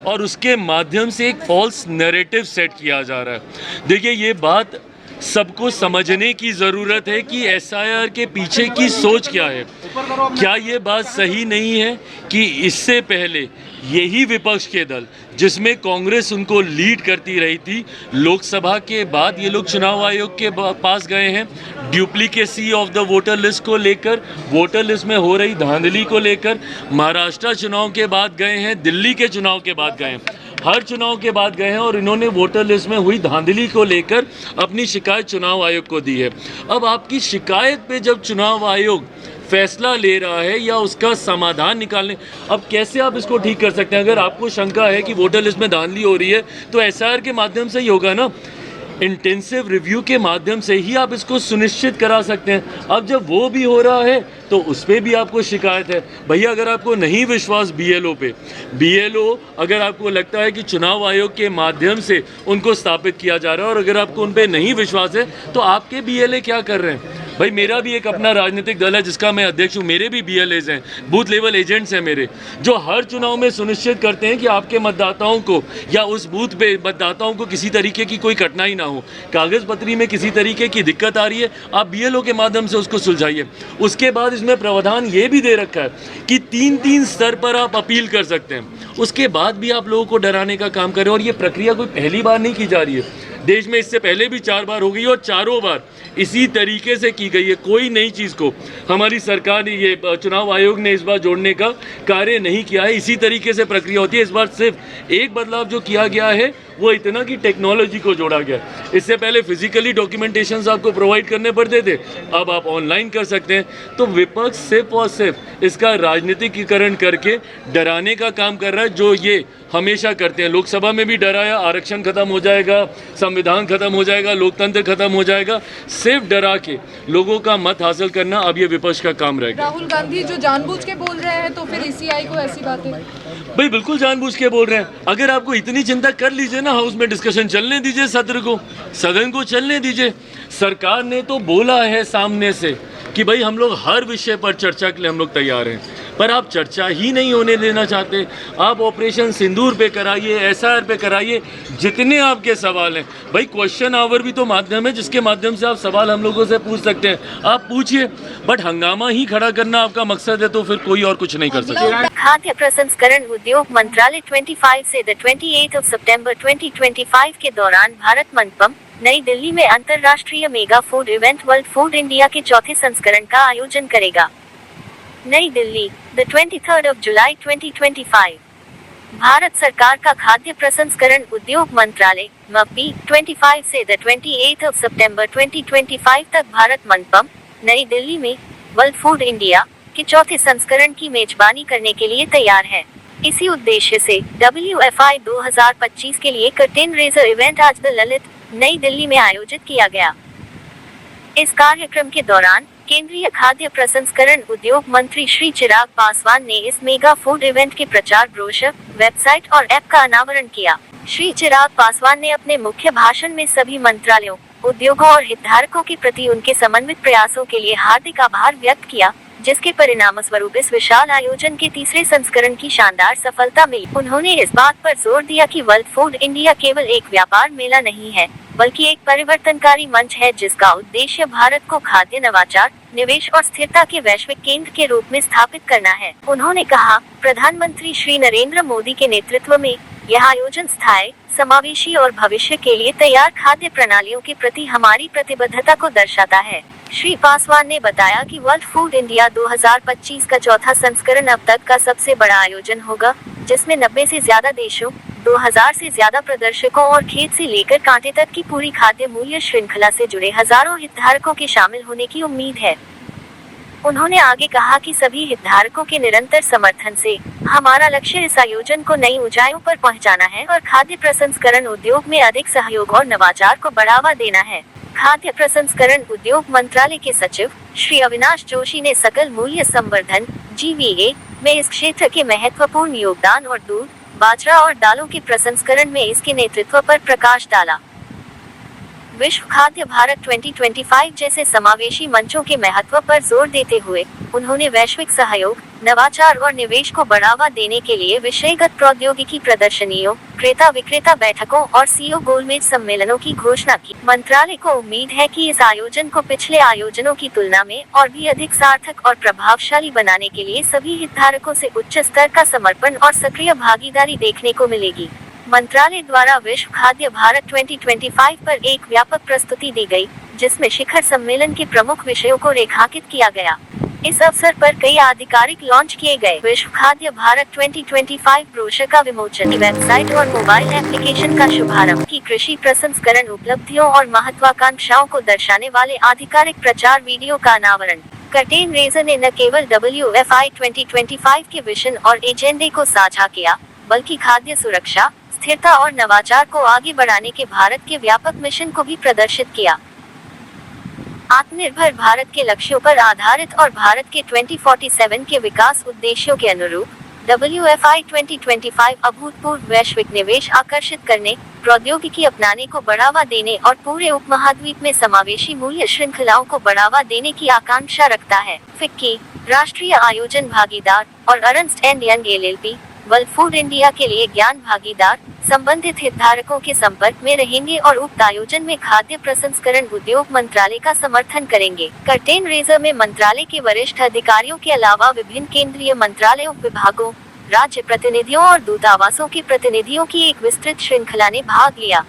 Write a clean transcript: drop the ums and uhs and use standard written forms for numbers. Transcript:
और उसके माध्यम से एक फॉल्स नैरेटिव सेट किया जा रहा है। देखिए, ये बात सबको समझने की ज़रूरत है कि एसआईआर के पीछे की सोच क्या है। क्या ये बात सही नहीं है कि इससे पहले यही विपक्ष के दल, जिसमें कांग्रेस उनको लीड करती रही थी, लोकसभा के बाद ये लोग चुनाव आयोग के पास गए हैं ड्यूप्लीकेसी ऑफ द वोटर लिस्ट को लेकर, वोटर लिस्ट में हो रही धांधली को लेकर। महाराष्ट्र चुनाव के बाद गए हैं, दिल्ली के चुनाव के बाद गए हैं, हर चुनाव के बाद गए हैं और इन्होंने वोटर लिस्ट में हुई धांधली को लेकर अपनी शिकायत चुनाव आयोग को दी है। अब आपकी शिकायत पे जब चुनाव आयोग फैसला ले रहा है या उसका समाधान निकालने, अब कैसे आप इसको ठीक कर सकते हैं? अगर आपको शंका है कि वोटर लिस्ट में धांधली हो रही है तो एसआईआर के माध्यम से ही होगा ना, इंटेंसिव रिव्यू के माध्यम से ही आप इसको सुनिश्चित करा सकते हैं। अब जब वो भी हो रहा है तो उस पर भी आपको शिकायत है। भैया, अगर आपको नहीं विश्वास बीएलओ पे, बीएलओ अगर आपको लगता है कि चुनाव आयोग के माध्यम से उनको स्थापित किया जा रहा है और अगर आपको उन पर नहीं विश्वास है तो आपके बीएलए क्या कर रहे हैं? भाई, मेरा भी एक अपना राजनीतिक दल है जिसका मैं अध्यक्ष हूँ, मेरे भी बीएलएज हैं, बूथ लेवल एजेंट्स हैं मेरे, जो हर चुनाव में सुनिश्चित करते हैं कि आपके मतदाताओं को या उस बूथ पे मतदाताओं को किसी तरीके की कोई कठिनाई ना हो। कागज़ पत्री में किसी तरीके की दिक्कत आ रही है, आप बीएलओ के माध्यम से उसको सुलझाइए। उसके बाद इसमें प्रावधान ये भी दे रखा है कि 3-3 स्तर पर आप अपील कर सकते हैं। उसके बाद भी आप लोगों को डराने का काम करें। और ये प्रक्रिया कोई पहली बार नहीं की जा रही है, देश में इससे पहले भी 4 बार हो गई और चारों बार इसी तरीके से की गई है। कोई नई चीज़ को हमारी सरकार ने, ये चुनाव आयोग ने इस बार जोड़ने का कार्य नहीं किया है। इसी तरीके से प्रक्रिया होती है। इस बार सिर्फ एक बदलाव जो किया गया है वो इतना कि टेक्नोलॉजी को जोड़ा गया। इससे पहले फिजिकली डॉक्यूमेंटेशंस आपको प्रोवाइड करने पड़ते थे, अब आप ऑनलाइन कर सकते हैं। तो विपक्ष सिर्फ और सिर्फ इसका राजनीतिकीकरण करके डराने का काम कर रहा है, जो ये हमेशा करते हैं। लोकसभा में भी डराया, आरक्षण खत्म हो जाएगा, संविधान खत्म हो जाएगा, लोकतंत्र खत्म हो जाएगा। सिर्फ डरा के लोगों का मत हासिल करना अब ये विपक्ष का काम रहेगा। राहुल गांधी जो जानबूझ के बोल रहे हैं तो फिर ईसीआई को ऐसी बातें? भाई, बिल्कुल जानबूझ के बोल रहे हैं। अगर आपको इतनी चिंता, कर लीजिए ना, हाउस में डिस्कशन चलने दीजिए, सत्र को, सदन को चलने दीजिए। सरकार ने तो बोला है सामने से कि भाई हम लोग हर विषय पर चर्चा के लिए हम लोग तैयार हैं, पर आप चर्चा ही नहीं होने देना चाहते। आप ऑपरेशन सिंदूर पे कराइए, एसआईआर पे कराइए, जितने आपके सवाल हैं। भाई, क्वेश्चन आवर भी तो माध्यम है जिसके माध्यम से आप सवाल हम लोगों से पूछ सकते हैं, आप पूछिए। बट हंगामा ही खड़ा करना आपका मकसद है तो फिर कोई और कुछ नहीं कर सकता। खाद्य प्रसंस्करण उद्योग मंत्रालय 25 से 28 सितंबर 2025 के दौरान भारत मंडपम, नई दिल्ली में अंतर्राष्ट्रीय mega food event world food India के चौथे संस्करण का आयोजन करेगा। नई दिल्ली, 23 जुलाई 2025। भारत सरकार का खाद्य प्रसंस्करण उद्योग मंत्रालय MAPI 25 से 28 सितंबर 2025 तक भारत मंडपम, नई दिल्ली में वर्ल्ड फूड इंडिया के चौथे संस्करण की मेजबानी करने के लिए तैयार है। इसी उद्देश्य से WFI 2025 के लिए कर्टेन रेजर इवेंट आज द ललित, नई दिल्ली में आयोजित किया गया। इस कार्यक्रम के दौरान केंद्रीय खाद्य प्रसंस्करण उद्योग मंत्री श्री चिराग पासवान ने इस मेगा फूड इवेंट के प्रचार ब्रोशर, वेबसाइट और ऐप का अनावरण किया। श्री चिराग पासवान ने अपने मुख्य भाषण में सभी मंत्रालयों, उद्योगों और हितधारकों के प्रति उनके समन्वित प्रयासों के लिए हार्दिक आभार व्यक्त किया, जिसके परिणामस्वरूप इस विशाल आयोजन के तीसरे संस्करण की शानदार सफलता मिली। उन्होंने इस बात पर जोर दिया कि वर्ल्ड फूड इंडिया केवल एक व्यापार मेला नहीं है, बल्कि एक परिवर्तनकारी मंच है जिसका उद्देश्य भारत को खाद्य नवाचार, निवेश और स्थिरता के वैश्विक केंद्र के रूप में स्थापित करना है। उन्होंने कहा, प्रधानमंत्री श्री नरेंद्र मोदी के नेतृत्व में यह आयोजन स्थायी, समावेशी और भविष्य के लिए तैयार खाद्य प्रणालियों के प्रति हमारी प्रतिबद्धता को दर्शाता है। श्री पासवान ने बताया कि वर्ल्ड फूड इंडिया 2025 का चौथा संस्करण अब तक का सबसे बड़ा आयोजन होगा, जिसमें 90 से ज्यादा देशों, 2000 से ज्यादा प्रदर्शकों और खेत से लेकर कांटे तक की पूरी खाद्य मूल्य श्रृंखला से जुड़े हजारों हितधारकों के शामिल होने की उम्मीद है। उन्होंने आगे कहा कि सभी हितधारकों के निरंतर समर्थन से हमारा लक्ष्य इस आयोजन को नई ऊंचाइयों पर पहुंचाना है और खाद्य प्रसंस्करण उद्योग में अधिक सहयोग और नवाचार को बढ़ावा देना है। खाद्य प्रसंस्करण उद्योग मंत्रालय के सचिव श्री अविनाश जोशी ने सकल मूल्य संवर्धन GVA में इस क्षेत्र के महत्वपूर्ण योगदान और दूध, बाजरा और दालों के प्रसंस्करण में इसके नेतृत्व पर प्रकाश डाला। विश्व खाद्य भारत 2025 जैसे समावेशी मंचों के महत्व पर जोर देते हुए उन्होंने वैश्विक सहयोग, नवाचार और निवेश को बढ़ावा देने के लिए विषयगत प्रौद्योगिकी प्रदर्शनियों, क्रेता विक्रेता बैठकों और सीओ गोलमेज सम्मेलनों की घोषणा की। मंत्रालय को उम्मीद है कि इस आयोजन को पिछले आयोजनों की तुलना में और भी अधिक सार्थक और प्रभावशाली बनाने के लिए सभी हितधारकों से उच्च स्तर का समर्पण और सक्रिय भागीदारी देखने को मिलेगी। मंत्रालय द्वारा विश्व खाद्य भारत 2025 पर एक व्यापक प्रस्तुति दी गई, जिसमें शिखर सम्मेलन के प्रमुख विषयों को रेखांकित किया गया। इस अवसर पर कई आधिकारिक लॉन्च किए गए। विश्व खाद्य भारत 2025 ब्रोशर का विमोचन, वेबसाइट और मोबाइल एप्लीकेशन का शुभारंभ की कृषि प्रसंस्करण उपलब्धियों और महत्वाकांक्षाओं को दर्शाने वाले आधिकारिक प्रचार वीडियो का अनावरण। कर्टेन रेजर ने न केवल WFI 2025 के विजन और एजेंडे को साझा किया, बल्कि खाद्य सुरक्षा, स्थिरता और नवाचार को आगे बढ़ाने के भारत के व्यापक मिशन को भी प्रदर्शित किया। आत्मनिर्भर भारत के लक्ष्यों पर आधारित और भारत के 2047 के विकास उद्देश्यों के अनुरूप WFI 2025 अभूतपूर्व वैश्विक निवेश आकर्षित करने, प्रौद्योगिकी अपनाने को बढ़ावा देने और पूरे उपमहाद्वीप में समावेशी मूल्य श्रृंखलाओं को बढ़ावा देने की आकांक्षा रखता है। फिक्की, राष्ट्रीय आयोजन भागीदार और Ernst and young LLP, world food India के लिए ज्ञान भागीदार, संबंधित हितधारकों के संपर्क में रहेंगे और उक्त आयोजन में खाद्य प्रसंस्करण उद्योग मंत्रालय का समर्थन करेंगे। कर्टेन रेजर में मंत्रालय के वरिष्ठ अधिकारियों के अलावा विभिन्न केंद्रीय मंत्रालयों, विभागों, राज्य प्रतिनिधियों और दूतावासों के प्रतिनिधियों की एक विस्तृत श्रृंखला ने भाग लिया।